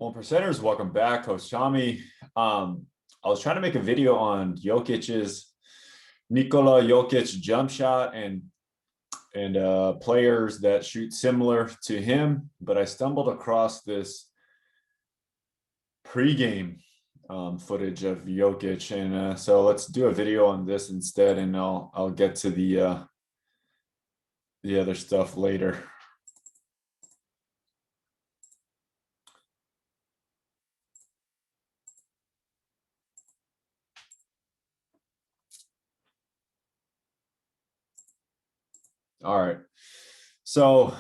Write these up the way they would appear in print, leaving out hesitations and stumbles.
One percenters, welcome back, Coach Tommy. I was trying to make a video on Jokic's Nikola Jokic jump shot and players that shoot similar to him, but I stumbled across this pregame footage of Jokic, and so let's do a video on this instead, and I'll get to the other stuff later. All right. So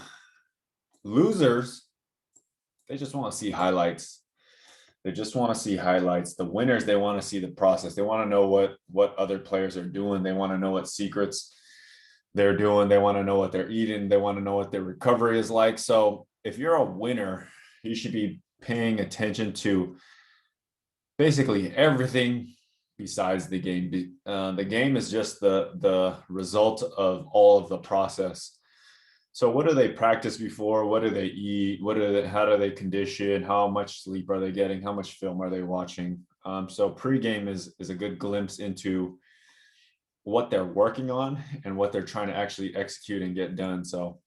losers, they just want to see highlights. They just want to see highlights. The winners, they want to see the process. They want to know what other players are doing. They want to know what secrets they're doing. They want to know what they're eating. They want to know what their recovery is like. So if you're a winner, you should be paying attention to basically everything besides the game. The game is just the result of all of the process. So what do they practice before? What do they eat? How do they condition? How much sleep are they getting? How much film are they watching? So pregame is a good glimpse into what they're working on and what they're trying to actually execute and get done. So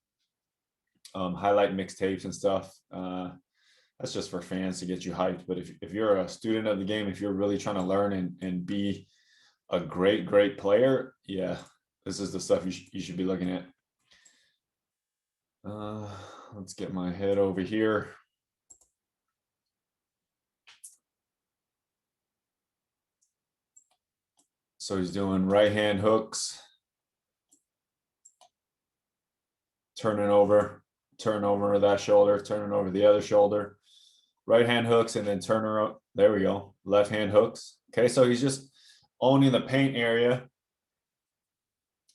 highlight mixtapes and stuff. That's just for fans to get you hyped. But if you're a student of the game, if you're really trying to learn and be a great player, yeah, this is the stuff you should be looking at. Let's get my head over here. So he's doing right hand hooks, turning over that shoulder, turning over the other shoulder, right hand hooks, and then turn around. There we go. Left hand hooks. Okay, so he's just owning the paint area.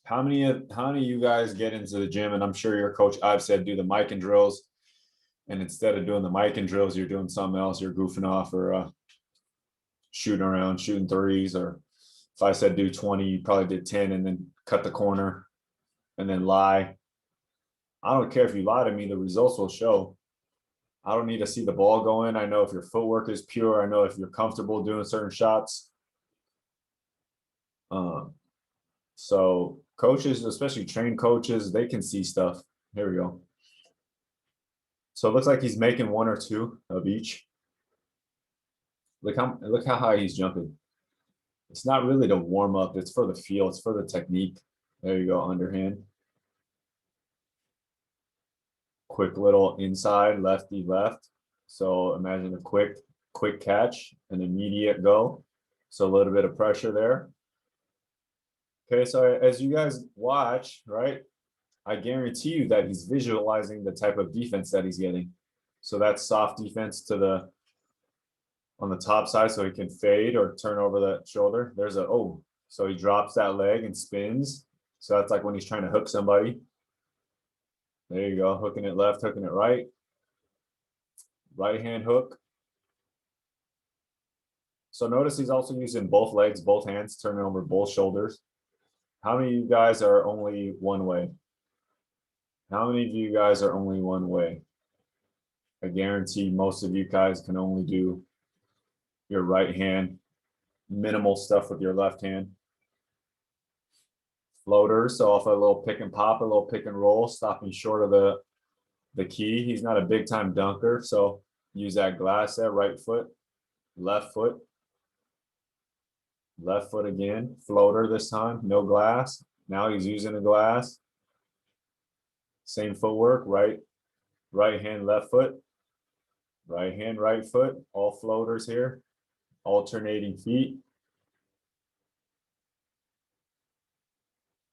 How many of you guys get into the gym? And I'm sure your coach, I've said, do the mic and drills. And instead of doing the mic and drills, you're doing something else. You're goofing off or shooting around, shooting threes. Or if I said do 20, you probably did 10 and then cut the corner and then lie. I don't care if you lie to me, the results will show. I don't need to see the ball going. I know if your footwork is pure. I know if you're comfortable doing certain shots. So coaches, especially trained coaches, they can see stuff. Here we go. So it looks like he's making one or two of each. Look how high he's jumping. It's not really to warm up. It's for the feel. It's for the technique. There you go, underhand. Quick little inside, lefty left. So imagine a quick catch, an immediate go. So a little bit of pressure there. Okay, so as you guys watch, right, I guarantee you that he's visualizing the type of defense that he's getting. So that's soft defense on the top side so he can fade or turn over that shoulder. There's so he drops that leg and spins. So that's like when he's trying to hook somebody. There you go, hooking it left, hooking it right. Right hand hook. So notice he's also using both legs, both hands, turning over both shoulders. How many of you guys are only one way? How many of you guys are only one way? I guarantee most of you guys can only do your right hand, minimal stuff with your left hand. Floaters, so off a little pick and pop, a little pick and roll, stopping short of the key. He's not a big time dunker, so use that glass there, right foot, left foot again, floater this time, no glass. Now he's using a glass. Same footwork, right hand, left foot, right hand, right foot, all floaters here, alternating feet.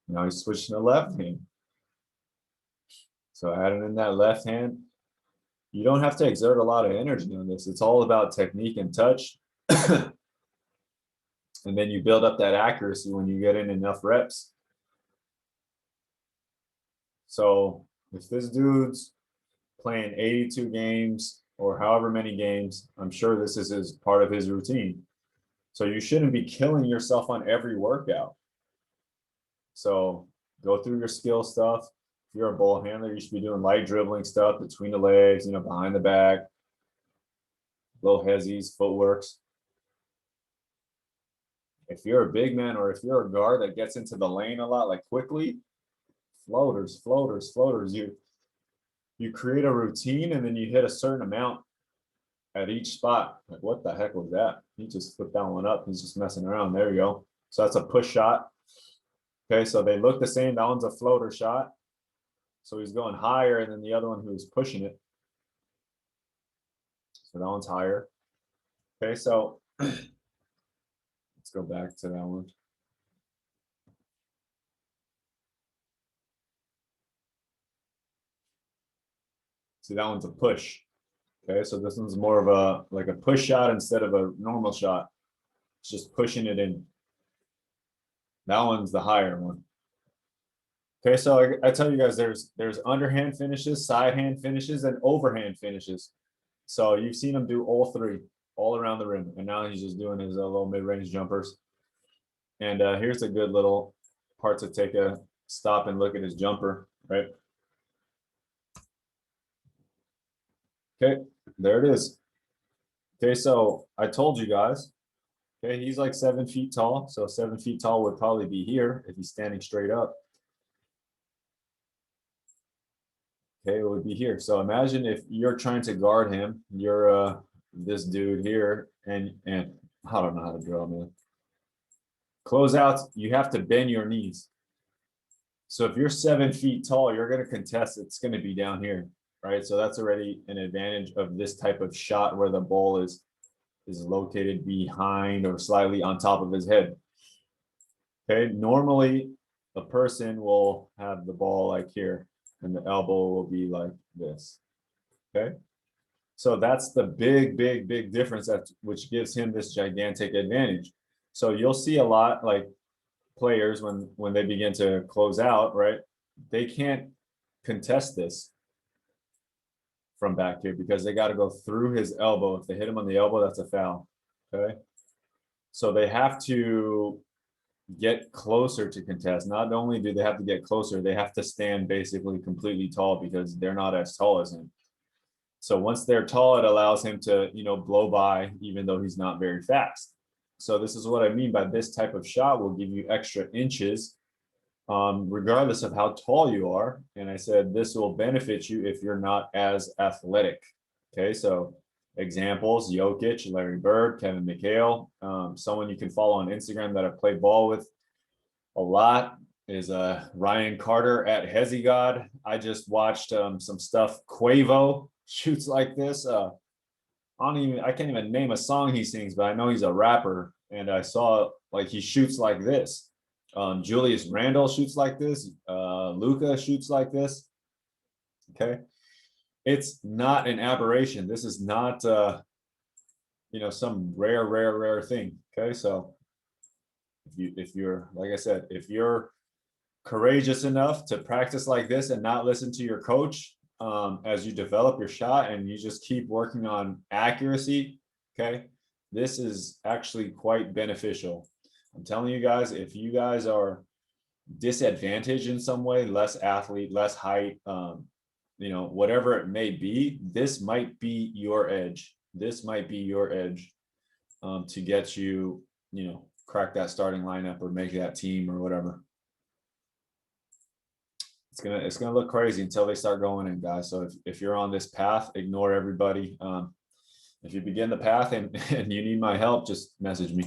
Now he's switching to left hand. So adding in that left hand. You don't have to exert a lot of energy on this. It's all about technique and touch. And then you build up that accuracy when you get in enough reps. So if this dude's playing 82 games or however many games, I'm sure this is part of his routine. So you shouldn't be killing yourself on every workout. So go through your skill stuff. If you're a ball handler, you should be doing light dribbling stuff between the legs, behind the back. low hezzies, footworks. If you're a big man or if you're a guard that gets into the lane a lot, like quickly, floaters, floaters, floaters. You create a routine and then you hit a certain amount at each spot. Like, what the heck was that? He just flipped that one up. He's just messing around. There you go. So that's a push shot. Okay, so they look the same. That one's a floater shot. So he's going higher than the other one who was pushing it. So that one's higher. Okay, so let's go back to that one. See, that one's a push. Okay, so this one's more of a like a push shot instead of a normal shot. It's just pushing it in. That one's the higher one. Okay, so I tell you guys, there's underhand finishes, side hand finishes, and overhand finishes. So you've seen him do all three, all around the rim, and now he's just doing his little mid-range jumpers. And here's a good little part to take a stop and look at his jumper, right? Okay, there it is. Okay, so I told you guys, okay, he's like 7 feet tall. So 7 feet tall would probably be here if he's standing straight up. Okay, it would be here. So imagine if you're trying to guard him, you're this dude here, and I don't know how to draw, man. Closeouts, you have to bend your knees. So if you're 7 feet tall, you're going to contest. It's going to be down here, right? So that's already an advantage of this type of shot where the ball is located behind or slightly on top of his head. Okay, normally a person will have the ball like here, and the elbow will be like this. Okay, so that's the big difference, which gives him this gigantic advantage. So you'll see a lot like players when they begin to close out, right? They can't contest this from back here because they got to go through his elbow. If they hit him on the elbow, that's a foul. Okay, so they have to get closer to contest. Not only do they have to get closer, they have to stand basically completely tall because they're not as tall as him. So once they're tall, it allows him to, blow by even though he's not very fast. So this is what I mean by this type of shot will give you extra inches regardless of how tall you are. And I said this will benefit you if you're not as athletic. Okay, so examples: Jokic, Larry Bird, Kevin McHale. Someone you can follow on Instagram that I play ball with a lot is Ryan Carter at HezzyGod. I just watched some stuff. Quavo shoots like this. I can't even name a song he sings, but I know he's a rapper. And I saw like he shoots like this. Julius Randle shoots like this. Luka shoots like this. Okay, it's not an aberration. This is not some rare thing. Okay, so if you're like I said, if you're courageous enough to practice like this and not listen to your coach as you develop your shot and you just keep working on accuracy, okay, this is actually quite beneficial. I'm telling you guys, if you guys are disadvantaged in some way, less athlete, less height, whatever it may be, this might be your edge. This might be your edge to get you, crack that starting lineup or make that team or whatever. It's gonna look crazy until they start going in, guys. So if you're on this path, ignore everybody. If you begin the path and you need my help, just message me.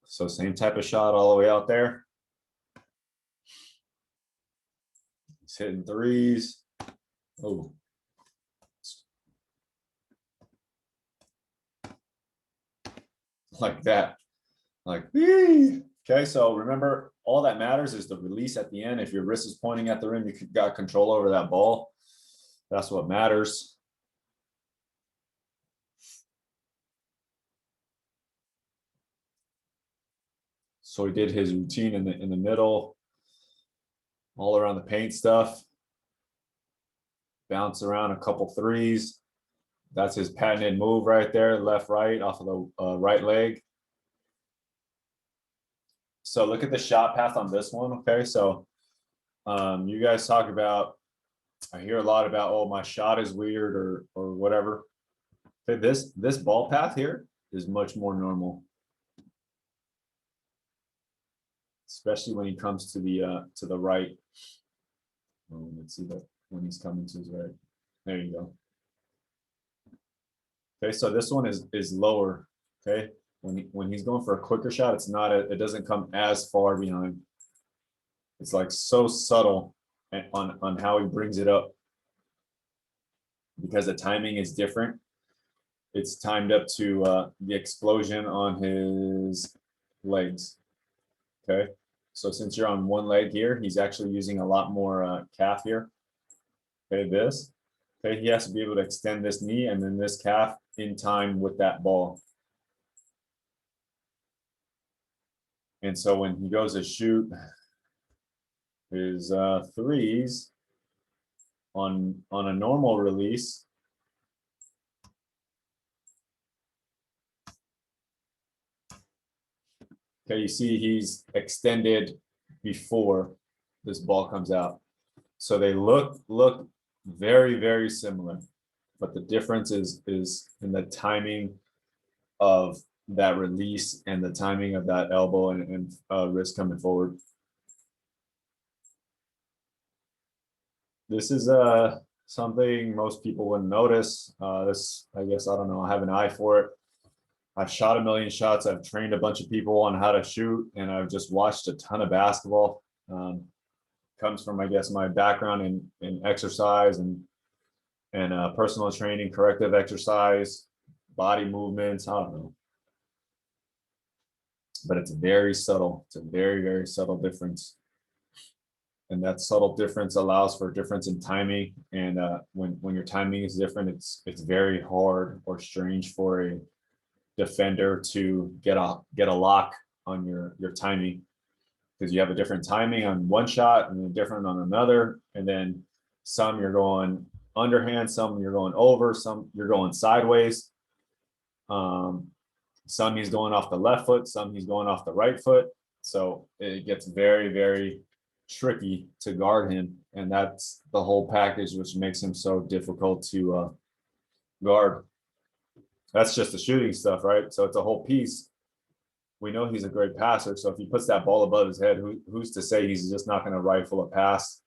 So same type of shot all the way out there. He's hitting threes. Oh. Like that. Like, whee! Okay, so remember, all that matters is the release at the end. If your wrist is pointing at the rim, you got control over that ball. That's what matters. So he did his routine in the middle, all around the paint stuff. Bounce around a couple threes. That's his patented move right there, left, right, off of the right leg. So look at the shot path on this one, okay? So You guys talk about, I hear a lot about, oh, my shot is weird or whatever. Okay, this ball path here is much more normal, especially when he comes to the right. Let's see that when he's coming to his right. There you go. Okay, so this one is lower. Okay, when he's going for a quicker shot, it's not it doesn't come as far behind. It's like so subtle on how he brings it up because the timing is different. It's timed up to the explosion on his legs. Okay, so since you're on one leg here, he's actually using a lot more calf here. Okay, this. Okay, he has to be able to extend this knee and then this calf in time with that ball. And so when he goes to shoot his threes on a normal release, okay, you see he's extended before this ball comes out. So they look very, very similar, but the difference is in the timing of that release and the timing of that elbow and wrist coming forward. This is something most people wouldn't notice. This, I guess, I don't know, I have an eye for it. I've shot a million shots. I've trained a bunch of people on how to shoot, and I've just watched a ton of basketball. Comes from, I guess, my background in exercise and personal training, corrective exercise, body movements. I don't know, but it's very subtle. It's a very, very subtle difference, and that subtle difference allows for a difference in timing. And when your timing is different, it's very hard or strange for a defender to get a lock on your timing, because you have a different timing on one shot and then different on another, and then some you're going underhand, some you're going over, some you're going sideways. Some he's going off the left foot, some he's going off the right foot. So it gets very, very tricky to guard him, and that's the whole package which makes him so difficult to guard. That's just the shooting stuff, right? So it's a whole piece. We know he's a great passer, so if he puts that ball above his head, who's to say he's just not going to rifle a pass?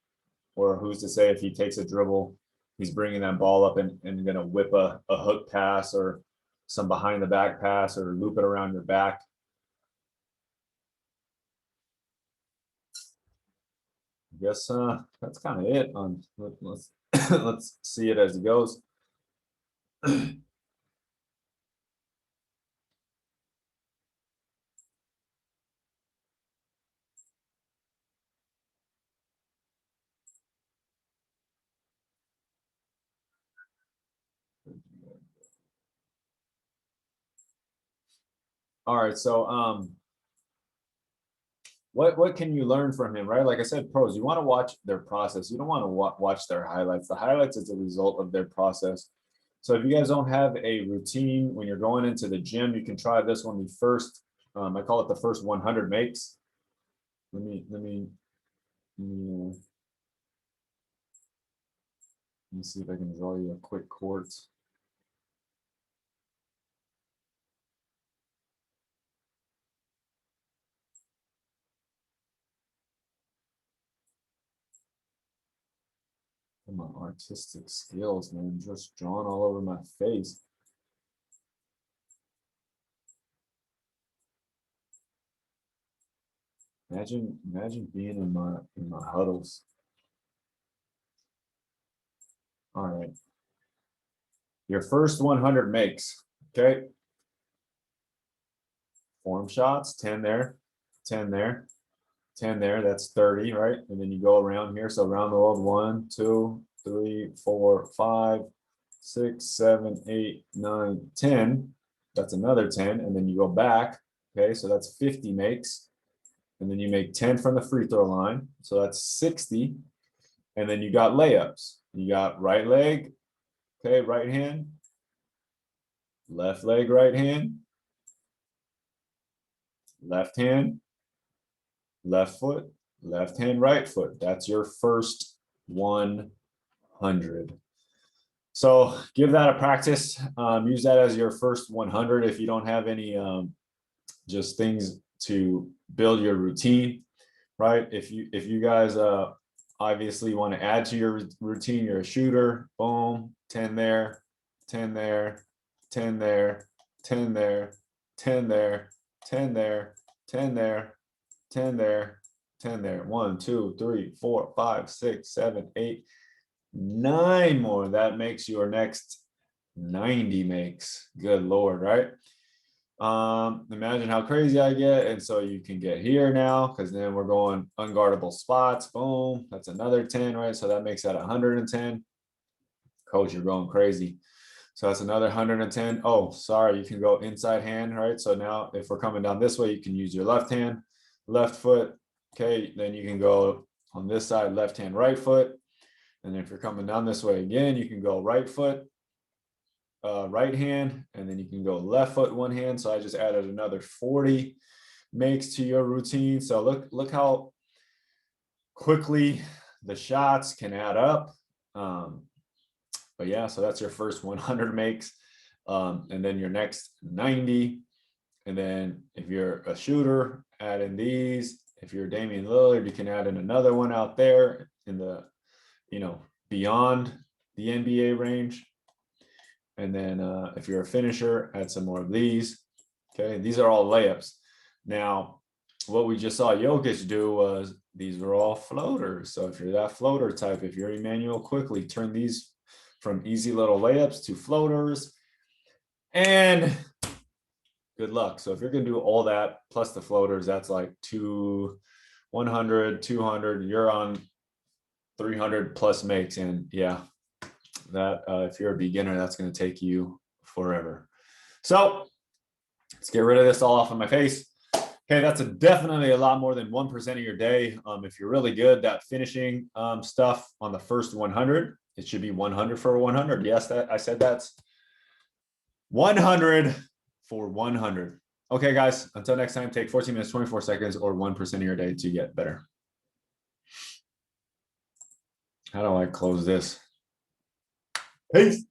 Or who's to say if he takes a dribble, he's bringing that ball up and going to whip a hook pass or some behind the back pass or loop it around your back? I guess that's kind of it. Let's let's see it as it goes. All right, so what can you learn from him, right? Like I said, pros, you want to watch their process. You don't want to watch their highlights. The highlights is a result of their process. So if you guys don't have a routine when you're going into the gym, you can try this one. The first, I call it the first 100 makes. Let me see if I can draw you a quick court. My artistic skills, man, just drawn all over my face. Imagine being in my huddles. All right. Your first 100 makes, okay? Form shots, 10 there, 10 there, 10 there, that's 30, right? And then you go around here. So around the world, 1, 2, 3, 4, 5, 6, 7, 8, 9, 10. That's another 10. And then you go back. Okay, so that's 50 makes. And then you make 10 from the free throw line. So that's 60. And then you got layups. You got right leg, okay, right hand, left leg, right hand, left hand, left foot, left hand, right foot. That's your first 100. So give that a practice. Use that as your first 100 if you don't have any just things to build your routine, right? If you guys obviously want to add to your routine, you're a shooter, boom, 10 there, 10 there, 10 there, 10 there, 10 there, 10 there, 10 there, 10 there, 10 there. 1, 2, 3, 4, 5, 6, 7, 8, 9 more. That makes your next 90 makes. Good Lord, right? Imagine how crazy I get. And so you can get here now, because then we're going unguardable spots. Boom. That's another 10, right? So that makes that 110. Coach, you're going crazy. So that's another 110. Oh, sorry. You can go inside hand, right? So now if we're coming down this way, you can use your left hand, left foot. Okay. Then you can go on this side, left hand, right foot. And if you're coming down this way again, you can go right foot, right hand, and then you can go left foot, one hand. So I just added another 40 makes to your routine. So look how quickly the shots can add up. But yeah, so that's your first 100 makes, and then your next 90. And then if you're a shooter, add in these. If you're Damian Lillard, you can add in another one out there in the, beyond the NBA range. And then if you're a finisher, add some more of these. Okay, these are all layups. Now, what we just saw Jokic do was these were all floaters. So if you're that floater type, if you're Emmanuel quickly, turn these from easy little layups to floaters. And good luck. So if you're going to do all that plus the floaters, that's like 100, 200, you're on 300 plus makes. And yeah, that if you're a beginner, that's going to take you forever. So let's get rid of this all off of my face. Okay, that's definitely a lot more than 1% of your day. If you're really good, that finishing stuff on the first 100, it should be 100 for 100. Yes, I said that's 100 for 100. Okay, guys, until next time, take 14 minutes, 24 seconds, or 1% of your day to get better. How do I close this? Peace.